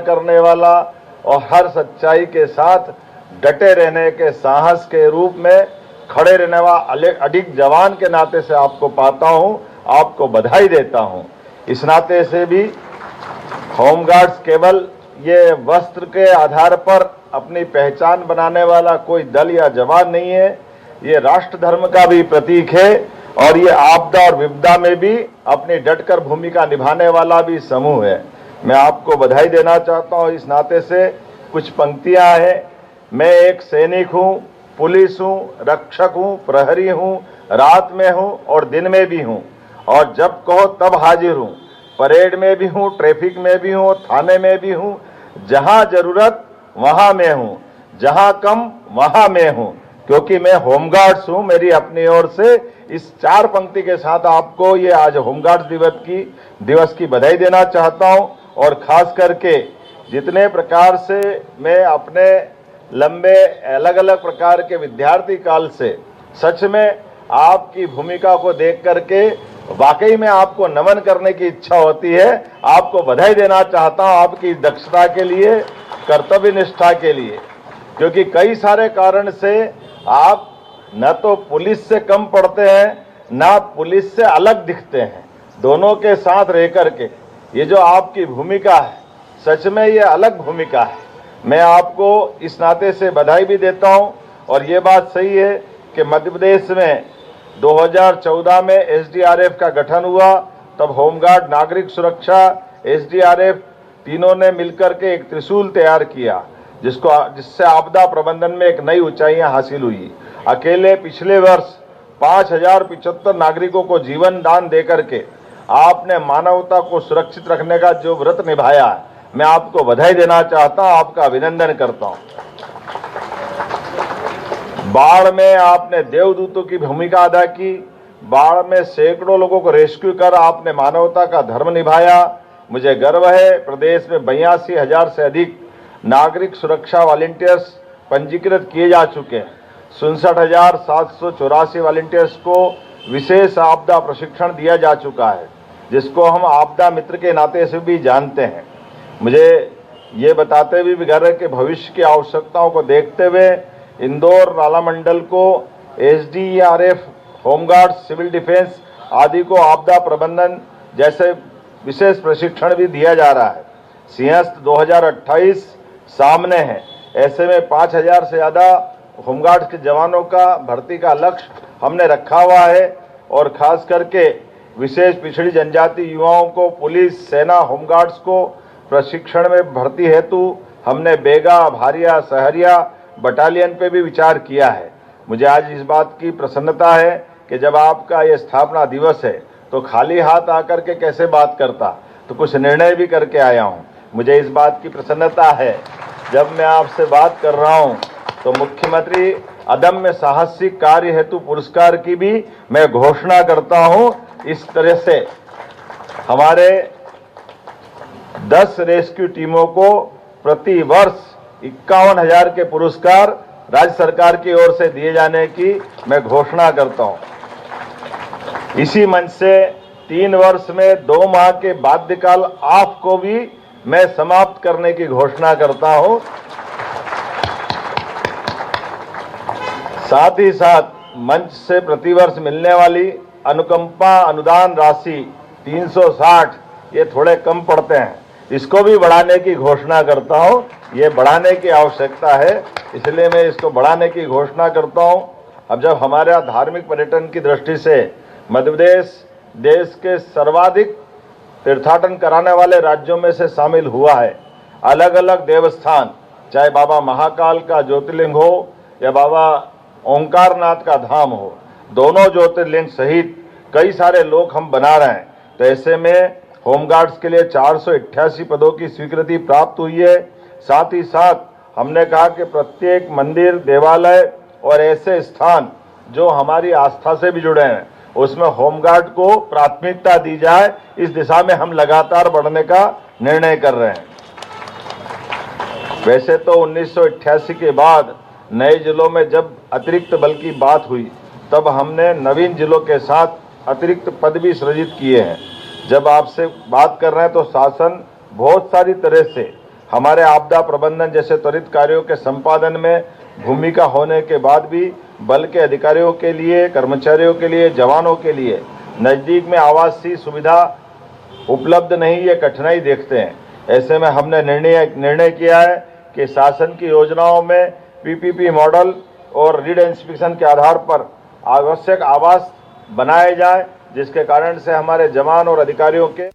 करने वाला और हर सच्चाई के साथ डटे रहने के साहस के रूप में खड़े रहने वाला अडिग जवान के नाते से आपको पाता हूं, आपको बधाई देता हूं। इस नाते से भी होमगार्ड्स केवल ये वस्त्र के आधार पर अपनी पहचान बनाने वाला कोई दल या जवान नहीं है, ये राष्ट्र धर्म का भी प्रतीक है और ये आपदा और विपदा में भी अपनी डटकर भूमिका निभाने वाला भी समूह है। मैं आपको बधाई देना चाहता हूं। इस नाते से कुछ पंक्तियां हैं। मैं एक सैनिक हूं, पुलिस हूं, रक्षक हूं, प्रहरी हूं, रात में हूं और दिन में भी हूं और जब कहो तब हाजिर हूं। परेड में भी हूं, ट्रैफिक में भी हूं, थाने में भी हूं। जहां जरूरत वहां मैं हूं, जहां कम वहां मैं हूं, क्योंकि मैं होमगार्ड्स हूं। मेरी अपनी ओर से इस 4 पंक्ति के साथ आपको ये आज होमगार्ड्स दिवस की बधाई देना चाहता हूं और खास करके जितने प्रकार से मैं अपने लंबे अलग अलग प्रकार के विद्यार्थी काल से सच में आपकी भूमिका को देख करके वाकई में आपको नमन करने की इच्छा होती है। आपको बधाई देना चाहता हूं आपकी दक्षता के लिए, कर्तव्य निष्ठा के लिए, क्योंकि कई सारे कारण से आप न तो पुलिस से कम पढ़ते हैं, ना पुलिस से अलग दिखते हैं। दोनों के साथ रह करके ये जो आपकी भूमिका है, सच में ये अलग भूमिका है। मैं आपको इस नाते से बधाई भी देता हूं और ये बात सही है कि मध्य प्रदेश में 2014 में एसडीआरएफ का गठन हुआ, तब होमगार्ड, नागरिक सुरक्षा, एसडीआरएफ तीनों ने मिलकर के एक त्रिशूल तैयार किया जिससे आपदा प्रबंधन में एक नई ऊंचाइयां हासिल हुई। अकेले पिछले वर्ष 5075 नागरिकों को जीवन दान देकर के आपने मानवता को सुरक्षित रखने का जो व्रत निभाया है, मैं आपको बधाई देना चाहता हूं, आपका अभिनंदन करता हूं। बाढ़ में आपने देवदूतों की भूमिका अदा की। बाढ़ में सैकड़ों लोगों को रेस्क्यू कर आपने मानवता का धर्म निभाया। मुझे गर्व है प्रदेश में 82,000 से अधिक नागरिक सुरक्षा वॉलंटियर्स पंजीकृत किए जा चुके हैं। 67,784 वॉलंटियर्स को विशेष आपदा प्रशिक्षण दिया जा चुका है, जिसको हम आपदा मित्र के नाते से भी जानते हैं। मुझे ये बताते हुए भी गर्व है कि भविष्य की आवश्यकताओं को देखते हुए इंदौर, नाला मंडल को एसडीआरएफ, होमगार्ड, सिविल डिफेंस आदि को आपदा प्रबंधन जैसे विशेष प्रशिक्षण भी दिया जा रहा है। सिंहस्थ 2028 सामने है, ऐसे में 5,000 से ज़्यादा होमगार्ड के जवानों का भर्ती का लक्ष्य हमने रखा हुआ है और खास करके विशेष पिछड़ी जनजाति युवाओं को पुलिस, सेना, होमगार्ड्स को प्रशिक्षण में भर्ती हेतु हमने बेगा, भारिया, सहरिया बटालियन पे भी विचार किया है। मुझे आज इस बात की प्रसन्नता है कि जब आपका ये स्थापना दिवस है तो खाली हाथ आकर के कैसे बात करता, तो कुछ निर्णय भी करके आया हूँ। मुझे इस बात की प्रसन्नता है जब मैं आपसे बात कर रहा हूँ तो मुख्यमंत्री अदम्य साहसिक कार्य हेतु पुरस्कार की भी मैं घोषणा करता हूँ। इस तरह से हमारे 10 रेस्क्यू टीमों को प्रति वर्ष 51,000 के पुरस्कार राज्य सरकार की ओर से दिए जाने की मैं घोषणा करता हूं। इसी मंच से 3 वर्ष में 2 माह के बाध्यकाल ऑफ को भी मैं समाप्त करने की घोषणा करता हूं। साथ ही साथ मंच से प्रतिवर्ष मिलने वाली अनुकंपा अनुदान राशि 360 ये थोड़े कम पड़ते हैं, इसको भी बढ़ाने की घोषणा करता हूं। ये बढ़ाने की आवश्यकता है, इसलिए मैं इसको बढ़ाने की घोषणा करता हूं। अब जब हमारे धार्मिक पर्यटन की दृष्टि से मध्य प्रदेश देश के सर्वाधिक तीर्थाटन कराने वाले राज्यों में से शामिल हुआ है। अलग अलग देवस्थान, चाहे बाबा महाकाल का ज्योतिर्लिंग हो या बाबा ओंकारनाथ का धाम हो, दोनों ज्योतिर्लिंग सहित कई सारे लोक हम बना रहे हैं। तो ऐसे में होमगार्ड्स के लिए 488 पदों की स्वीकृति प्राप्त हुई है। साथ ही साथ हमने कहा कि प्रत्येक मंदिर, देवालय और ऐसे स्थान जो हमारी आस्था से भी जुड़े हैं, उसमें होमगार्ड को प्राथमिकता दी जाए। इस दिशा में हम लगातार बढ़ने का निर्णय कर रहे हैं। वैसे तो 1988 के बाद नए जिलों में जब अतिरिक्त बल की बात हुई, तब हमने नवीन जिलों के साथ अतिरिक्त पद भी सृजित किए हैं। जब आपसे बात कर रहे हैं तो शासन बहुत सारी तरह से हमारे आपदा प्रबंधन जैसे त्वरित कार्यों के संपादन में भूमिका होने के बाद भी बल के अधिकारियों के लिए, कर्मचारियों के लिए, जवानों के लिए नज़दीक में आवासीय सुविधा उपलब्ध नहीं, ये कठिनाई देखते हैं। ऐसे में हमने निर्णय किया है कि शासन की योजनाओं में पीपीपी मॉडल और रीडेंसिफिकेशन के आधार पर आवश्यक आवास बनाए जाए, जिसके कारण से हमारे जवान और अधिकारियों के